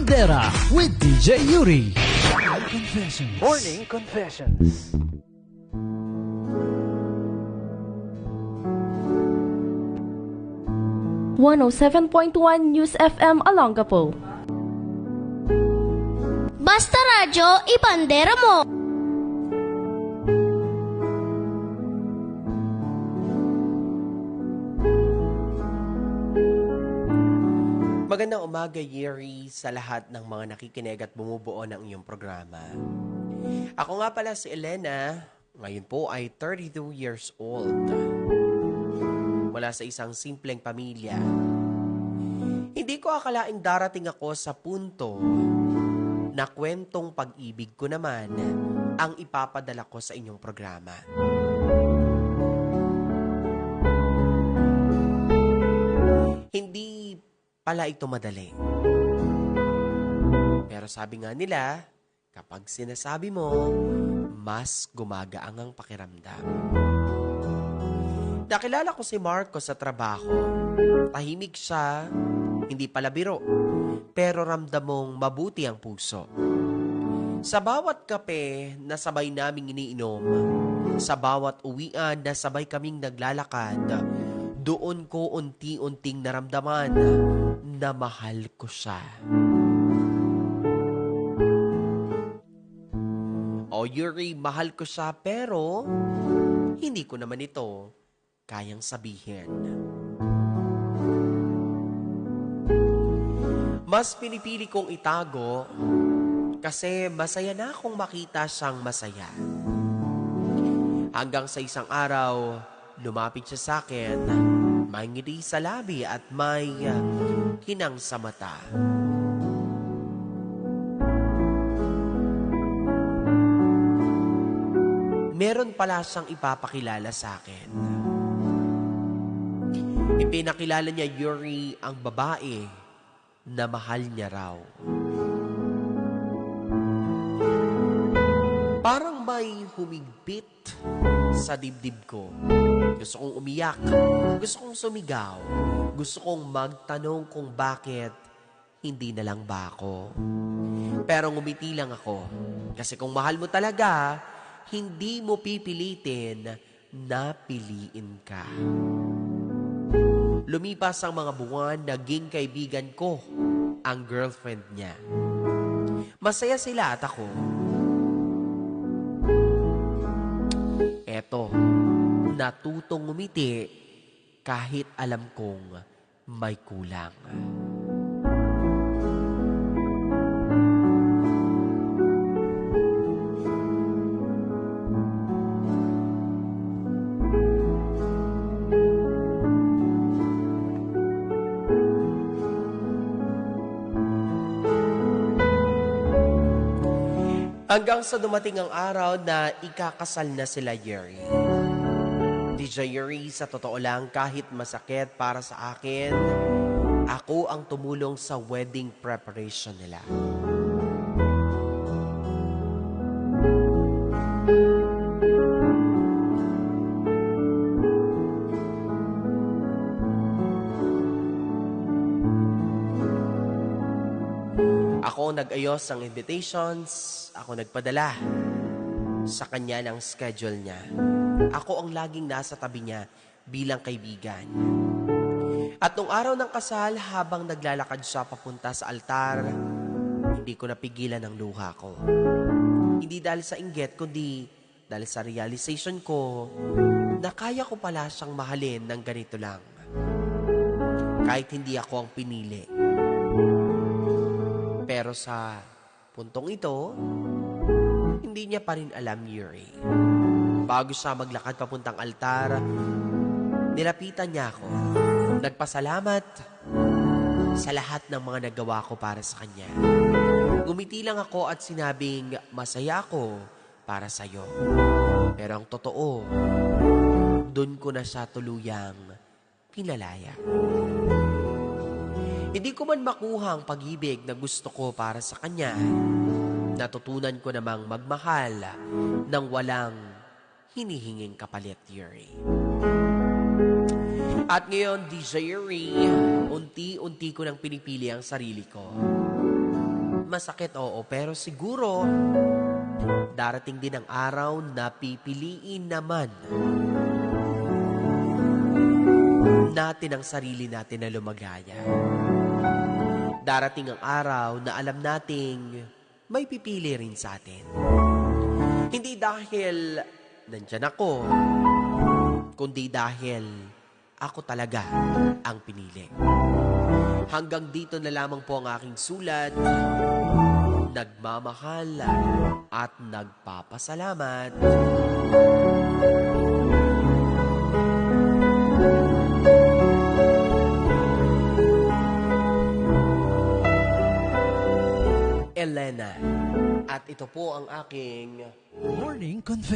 Bandera with DJ Yuri. Morning Confessions. .1 News FM Olongapo. Basta radyo, ibandera mo! Magandang umaga, Yeri, sa lahat ng mga nakikinig at bumubuo ng iyong programa. Ako nga pala si Elena, ngayon po ay 32 years old. Mula sa isang simpleng pamilya. Hindi ko akalaing darating ako sa punto na kwentong pag-ibig ko naman ang ipapadala ko sa inyong programa. Hindi pala ito madali. Pero sabi nga nila, kapag sinasabi mo, mas gumagaang ang pakiramdam. Nakilala ko si Marco sa trabaho. Tahimik siya, hindi pala biro, pero ramdam mong mabuti ang puso. Sa bawat kape na sabay naming iniinom, sa bawat uwian na sabay kaming naglalakad, doon ko unti-unting naramdaman na mahal ko siya. O Yuri, mahal ko siya pero hindi ko naman ito kayang sabihin. Mas pinipili kong itago kasi masaya na akong makita siyang masaya. Hanggang sa isang araw, lumapit siya sa akin, may ngiti sa labi at may hinang sa mata. Meron pala siyang ipapakilala sa akin. Ipinakilala niya Yuri ang babae na mahal niya raw. Parang may humigpit sa dibdib ko. Gusto kong umiyak, gusto kong sumigaw, gusto kong magtanong kung bakit hindi na lang ba ako. Pero ngumiti lang ako. Kasi kung mahal mo talaga, hindi mo pipilitin na piliin ka. Lumipas ang mga buwan, naging kaibigan ko ang girlfriend niya. Masaya sila at ako. Eto, natutong ngumiti kahit alam kong may kulang. Hanggang sa dumating ang araw na ikakasal na sila Yuri. DJ Yuri, sa totoo lang, kahit masakit para sa akin, ako ang tumulong sa wedding preparation nila. Ako nag-ayos ng invitations, ako nagpadala sa kanya ng schedule niya. Ako ang laging nasa tabi niya bilang kaibigan. At nung araw ng kasal, habang naglalakad siya papunta sa altar, hindi ko napigilan ang luha ko. Hindi dahil sa inggit, kundi dahil sa realization ko na kaya ko pala siyang mahalin ng ganito lang. Kahit hindi ako ang pinili. Pero sa puntong ito, hindi niya pa rin alam Yuri. Bago siya maglakad papuntang altar, nilapitan niya ako. Nagpasalamat sa lahat ng mga nagawa ko para sa kanya. Ngumiti lang ako at sinabing masaya ako para sa'yo. Pero ang totoo, dun ko na siya tuluyang pinalaya. Hindi ko man makuha ang pag-ibig na gusto ko para sa kanya. Natutunan ko namang magmahal ng walang hinihinging kapalit, Yuri. At ngayon, DJ Yuri, unti-unti ko nang pinipili ang sarili ko. Masakit, oo, pero siguro darating din ang araw na pipiliin naman natin ang sarili natin na lumagaya. Darating ang araw na alam nating may pipili rin sa atin. Hindi dahil nandyan ako, kundi dahil ako talaga ang pinili. Hanggang dito na lamang po ang aking sulat. Nagmamahal at nagpapasalamat. Elena. At ito po ang aking Morning Confession.